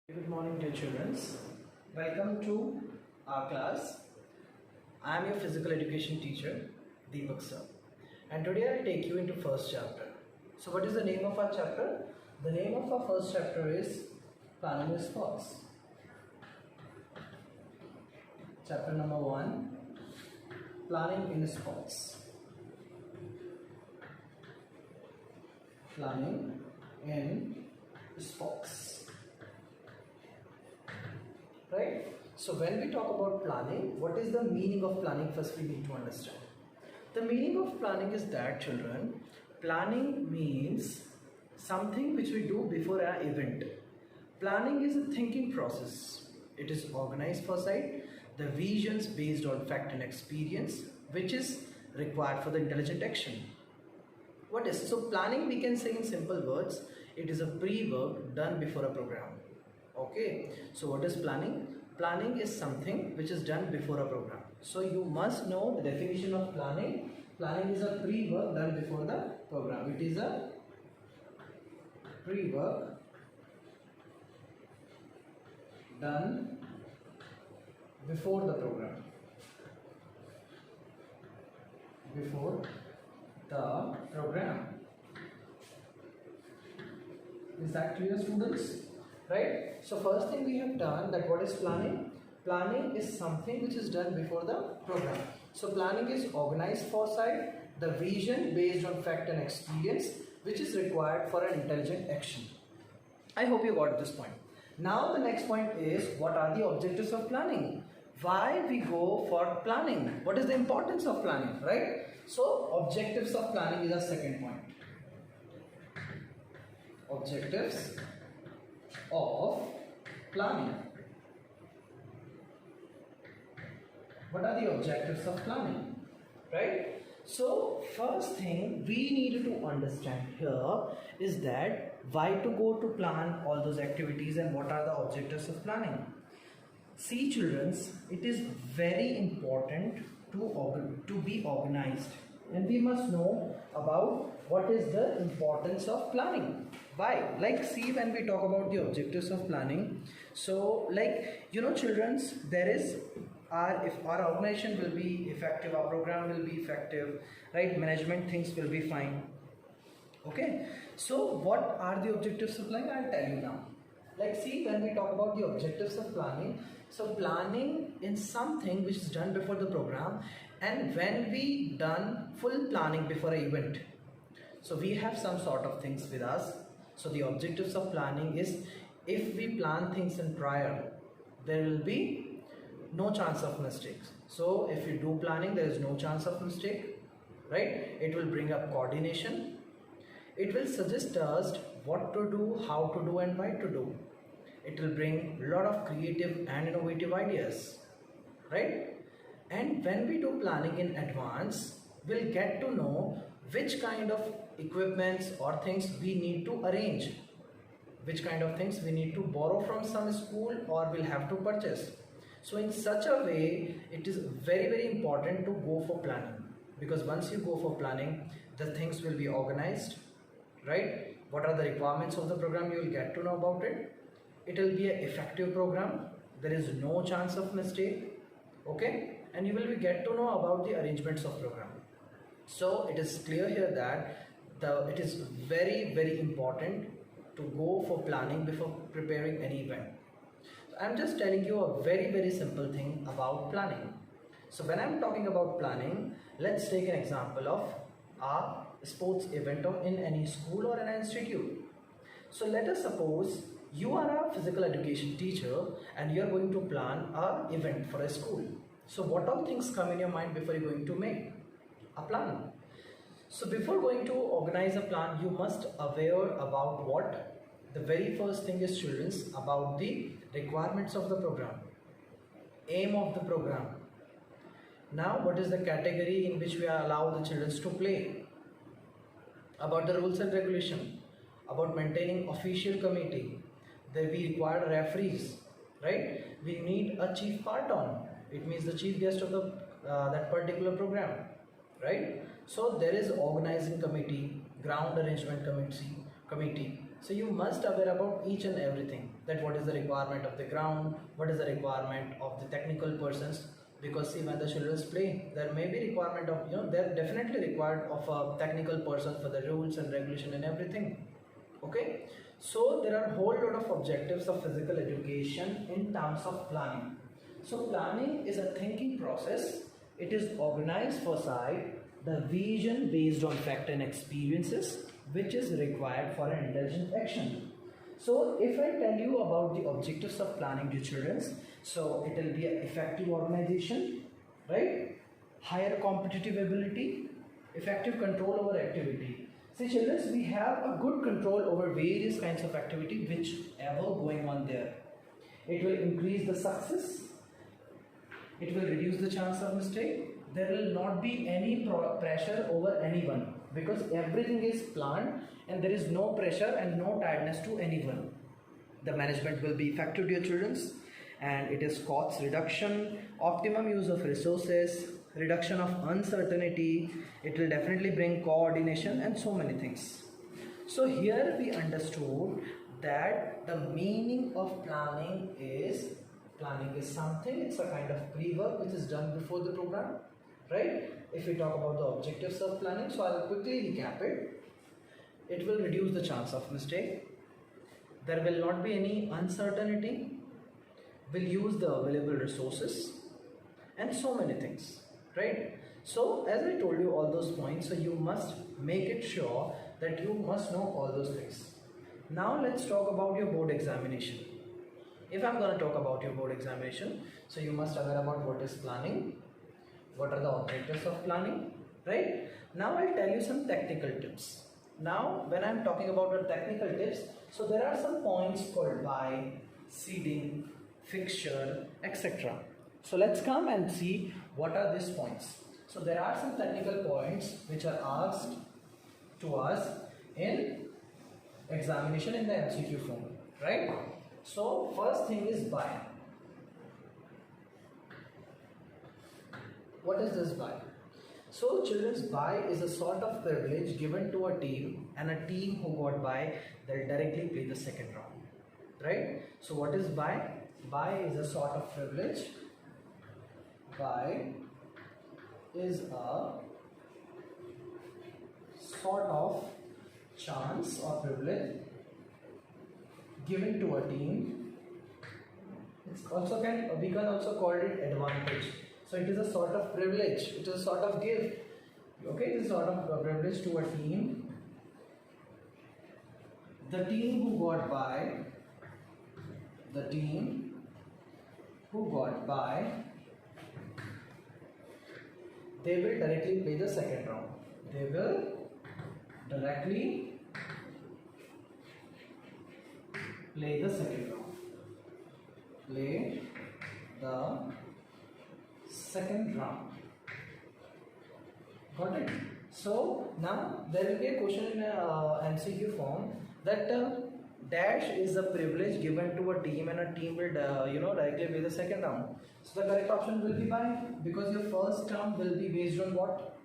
Good morning, dear children. Welcome to our class. I am your physical education teacher, Deepak sir. And today I'll take you into first chapter. So what is the name of our chapter? The name of our first chapter is Planning in Sports. Chapter number 1, Planning in Sports. Planning in Sports. Right? So when we talk about planning, what is the meaning of planning? First we need to understand. The meaning of planning is that, children, planning means something which we do before an event. Planning is a thinking process. It is organized foresight, the visions based on fact and experience, which is required for the intelligent action. What is so planning? We can say in simple words, it is a pre-work done before a program. Okay, so what is planning? Planning is something which is done before a program. So you must know the definition of planning. Planning is a pre-work done before the program. It is a pre-work done before the program. Before the program. Is that clear, students? Right? So first thing we have done that what is planning? Planning is something which is done before the program. So planning is organized foresight, the vision based on fact and experience, which is required for an intelligent action. I hope you got this point. Now the next point is, what are the objectives of planning? Why we go for planning? What is the importance of planning, right? So objectives of planning is our second point. Objectives of planning. What are the objectives of planning? Right? So first thing we needed to understand here is that why to go to plan all those activities and what are the objectives of planning. See, children, it is very important to be organized, and we must know about what is the importance of planning. Why? Like, see, when we talk about the objectives of planning, so like, children's, there is if our organization will be effective, our program will be effective, right? Management things will be fine. Okay, so what are the objectives of planning? I'll tell you now. Like, see, when we talk about the objectives of planning, so planning is something which is done before the program, and when we done full planning before an event, so we have some sort of things with us. So the objectives of planning is, if we plan things in prior, there will be no chance of mistakes. So if you do planning, there is no chance of mistake, right? It will bring up coordination. It will suggest us what to do, how to do, and why to do. It will bring a lot of creative and innovative ideas, right? And when we do planning in advance, we'll get to know which kind of equipments or things we need to arrange, which kind of things we need to borrow from some school or will have to purchase. So in such a way, it is very, very important to go for planning, because once you go for planning, the things will be organized, right? What are the requirements of the program? You will get to know about it. It will be an effective program. There is no chance of mistake. Okay, and you will get to know about the arrangements of program. So it is clear here that it is very, very important to go for planning before preparing any event. So I am just telling you a very, very simple thing about planning. So when I am talking about planning, let's take an example of a sports event in any school or an institute. So let us suppose you are a physical education teacher and you are going to plan an event for a school. So what all things come in your mind before you're going to make a plan? So before going to organize a plan, you must aware about what the very first thing is, children's, about the requirements of the program, aim of the program. Now what is the category in which we allow the children to play, about the rules and regulation, about maintaining official committee. Then we require referees, right? We need a chief pardon. It means the chief guest of the that particular program, right? So there is organizing committee, ground arrangement committee. So you must aware about each and everything. that what is the requirement of the ground, what is the requirement of the technical persons. Because see, when the children play, there may be requirement of, they're definitely required of a technical person for the rules and regulation and everything. Okay, so there are a whole lot of objectives of physical education in terms of planning. So planning is a thinking process. It is organized for sight the vision based on fact and experiences which is required for an intelligent action. So if I tell you about the objectives of planning to children, so it will be an effective organization, right? Higher competitive ability, effective control over activity. See children, we have a good control over various kinds of activity whichever going on there. It will increase the success, it will reduce the chance of mistake, there will not be any pressure over anyone because everything is planned and there is no pressure and no tiredness to anyone. The management will be effective to your children's, and it is cost reduction, optimum use of resources, reduction of uncertainty, it will definitely bring coordination and so many things. So here we understood that the meaning of planning is something, it's a kind of pre-work which is done before the program, right? If we talk about the objectives of planning, so I'll quickly recap it. It will reduce the chance of mistake, there will not be any uncertainty, will use the available resources and so many things, right? So as I told you all those points, so you must make it sure that you must know all those things. Now let's talk about your board examination. If I'm going to talk about your board examination, so you must aware about what is planning, what are the objectives of planning, right? Now I'll tell you some technical tips. Now when I'm talking about the technical tips, so there are some points called by, seeding, fixture, etc. So let's come and see what are these points. So there are some technical points which are asked to us in examination in the MCQ form, right? So first thing is by. What is this by? So children's by is a sort of privilege given to a team, and a team who got by, they'll directly play the second round, right? So what is by? By is a sort of privilege. By is a sort of chance or privilege given to a team. It's also we can also call it advantage. So it is a sort of privilege, it is a sort of gift. Okay, it is a sort of a privilege to a team. The team who got by, they will directly play the second round. They will directly play the second round. Play the second round. Got it? So now there will be a question in MCQ form that dash is a privilege given to a team, and a team will directly play the second round. So the correct option will be by, because your first term will be based on what?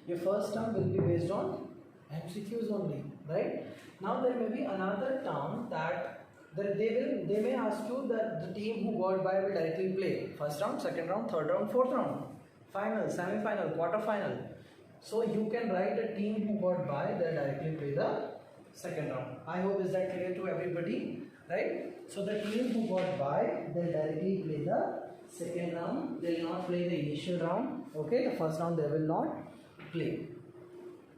Your first term will be based on MCQs only, right? Now there may be another term that they may ask you that the team who got by will directly play first round, second round, third round, fourth round, final, semi-final, quarter-final. So you can write a team who got by, they'll directly play the second round. I hope is that clear to everybody, right? So the team who got by, they'll directly play the second round. They will not play the initial round. Okay, the first round they will not play.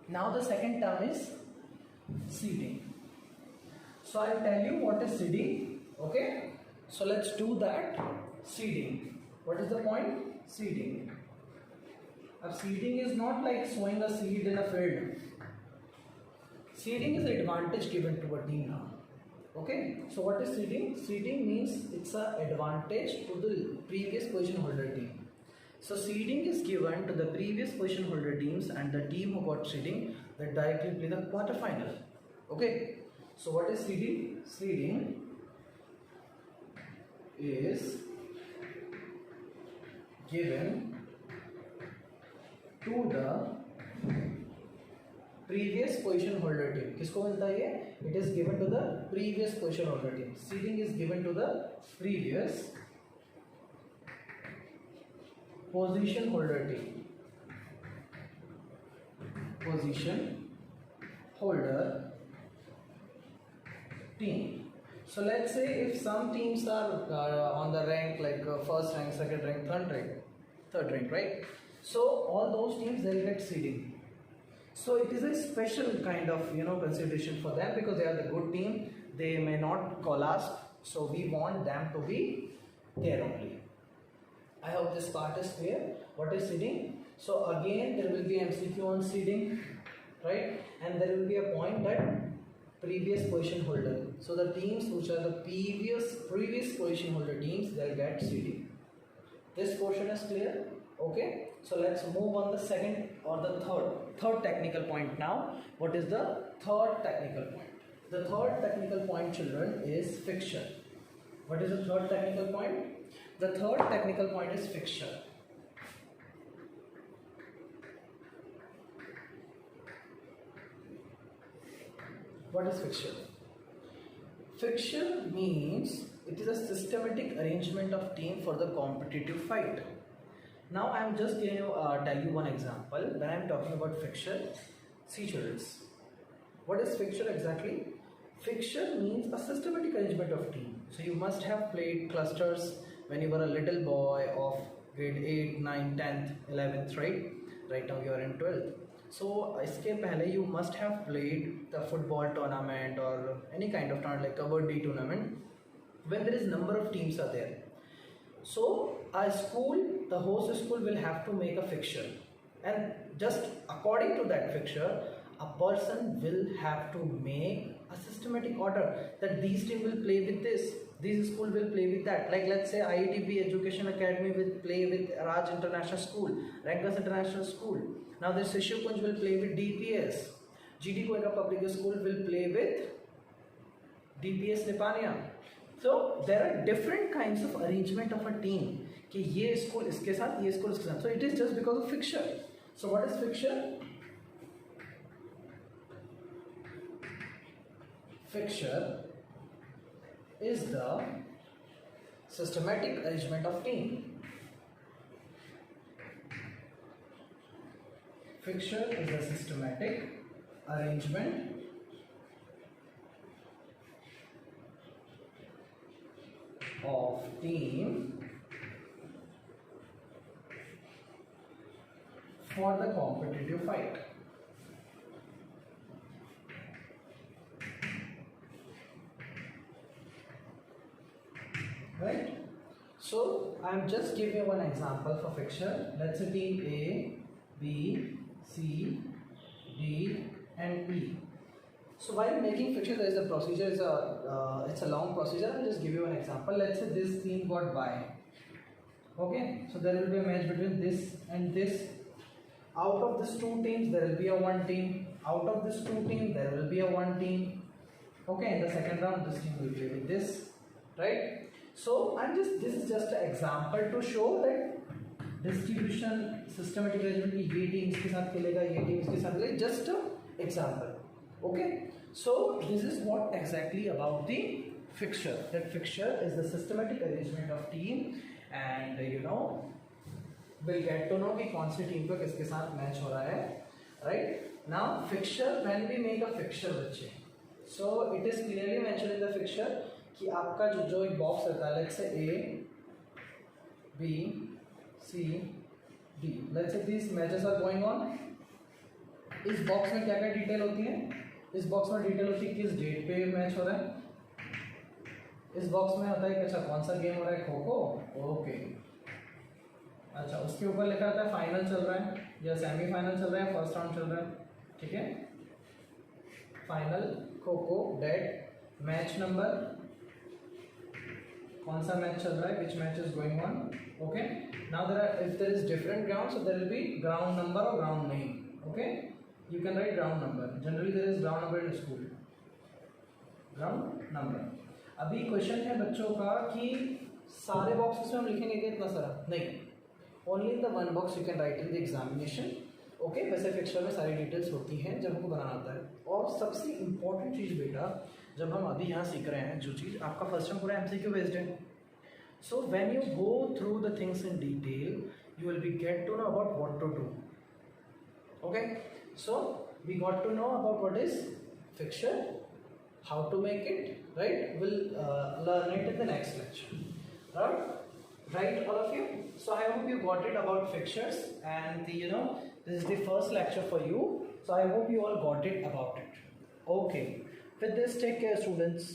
Now the second term is seeding. So I'll tell you what is seeding. Okay, so let's do that. Seeding. What is the point? Seeding. Seeding is not like sowing a seed in a field. Seeding is an advantage given to a team now. Okay, so what is seeding? Seeding means it's an advantage to the previous position holder team. So seeding is given to the previous position holder teams, and the team who got seeding that directly play the quarter final. Okay, so what is seeding? Seeding is given to the previous position holder team. किसको मिलता है ये? It is given to the previous position holder team. Seeding is given to the previous position holder team. Position holder team. So let's say if some teams are on the rank like first rank, second rank, third rank, right? So all those teams they'll get seeding. So it is a special kind of consideration for them because they are the good team. They may not collapse, so we want them to be there only. I hope this part is clear. What is seeding? So again there will be MCQ on seeding, right? And there will be a point that previous position holder. So the teams which are the previous position holder teams, they'll get seeding. This portion is clear. Okay, so let's move on the second or the third technical point now. What is the third technical point? The third technical point, children, is fixture. What is the third technical point? The third technical point is fixture. What is fixture? Fixture means it is a systematic arrangement of team for the competitive fight. Now I am just going to tell you one example when I am talking about fixture. See children, what is fixture exactly? Fixture means a systematic arrangement of team. So you must have played clusters when you were a little boy of grade 8, 9, 10th, 11th, right? Right now you are in 12th. So iske pehle you must have played the football tournament or any kind of tournament like kabaddi tournament when there is number of teams are there. So a school, the host school will have to make a fixture, and just according to that fixture a person will have to make a systematic order that these team will play with this, these school will play with that. Like let's say IETB Education Academy will play with Raj International School, Rankas International School. Now this Sishu Kunj will play with DPS, GD Koyka Public School will play with DPS Nipania. So there are different kinds of arrangement of a team कि ये school इसके साथ, ये school इसके साथ. So it is just because of fixture. So what is fixture? Fixture is the systematic arrangement of team. Fixture is the systematic arrangement of team for the competitive fight. Right? So I am just giving you one example for fixture. Let's say team A, B, C, D and E. So while making fixture there is a procedure, it's a long procedure. I'll just give you an example. Let's say this team got Y. Okay, so there will be a match between this and this. Out of these two teams there will be a one team. Out of this two teams there will be a one team. Okay, in the second round this team will play with this, right? So this is just an example to show that distribution systematic arrangement की ये team इसके साथ खेलेगा, ये team इसके साथ खेलेगा, just an example. Okay, so this is what exactly about the fixture. That fixture is the systematic arrangement of team, and we'll get to know कि कौन सी team को किसके साथ match हो रहा है, right? Now fixture, when we make a fixture बच्चे, so it is clearly mentioned in the fixture कि आपका जो एक box रहता है, let's say A, B, C, D. Let's say these matches are going on. इस बॉक्स में क्या क्या डिटेल होती है? इस बॉक्स में डिटेल होती है किस डेट पे मैच हो रहा है. इस बॉक्स में होता है कि अच्छा कौन सा गेम हो रहा है, खो खो, ओके. अच्छा उसके ऊपर लिखा रहता है फाइनल चल रहा है या सेमीफाइनल चल रहा है, फर्स्ट राउंड चल रहा है, ठीक है. Final kho kho, date, match number, कौन सा मैच चल रहा है, which match is going on. Okay, now there are, if there is different ground, so there will be ground number और ground name. Okay, you can write ground number. Generally there is ground number in school. Ground number. अभी question है बच्चों का कि सारे boxes में हम लिखेंगे कि इतना सारा नहीं. Only in the one box you can write in the examination. Okay वैसे फिक्सचर में सारी डिटेल्स होती हैं जब हमको बनाना आता है। और सबसे इम्पोर्टेंट चीज़ बेटा, जब हम अभी यहाँ सीख रहे हैं जो चीज़, आपका फर्स्ट टाइम पूरा MCQ बेस्ड है। So when you go through the things in detail you will be get to know about what to do. Okay, so we got to know about what is fixture, how to make it, right? We'll learn it in the next lecture. Right, all of you? So I hope you got it about fixtures, and this is the first lecture for you, so I hope you all got it about it. Okay, with this, take care students.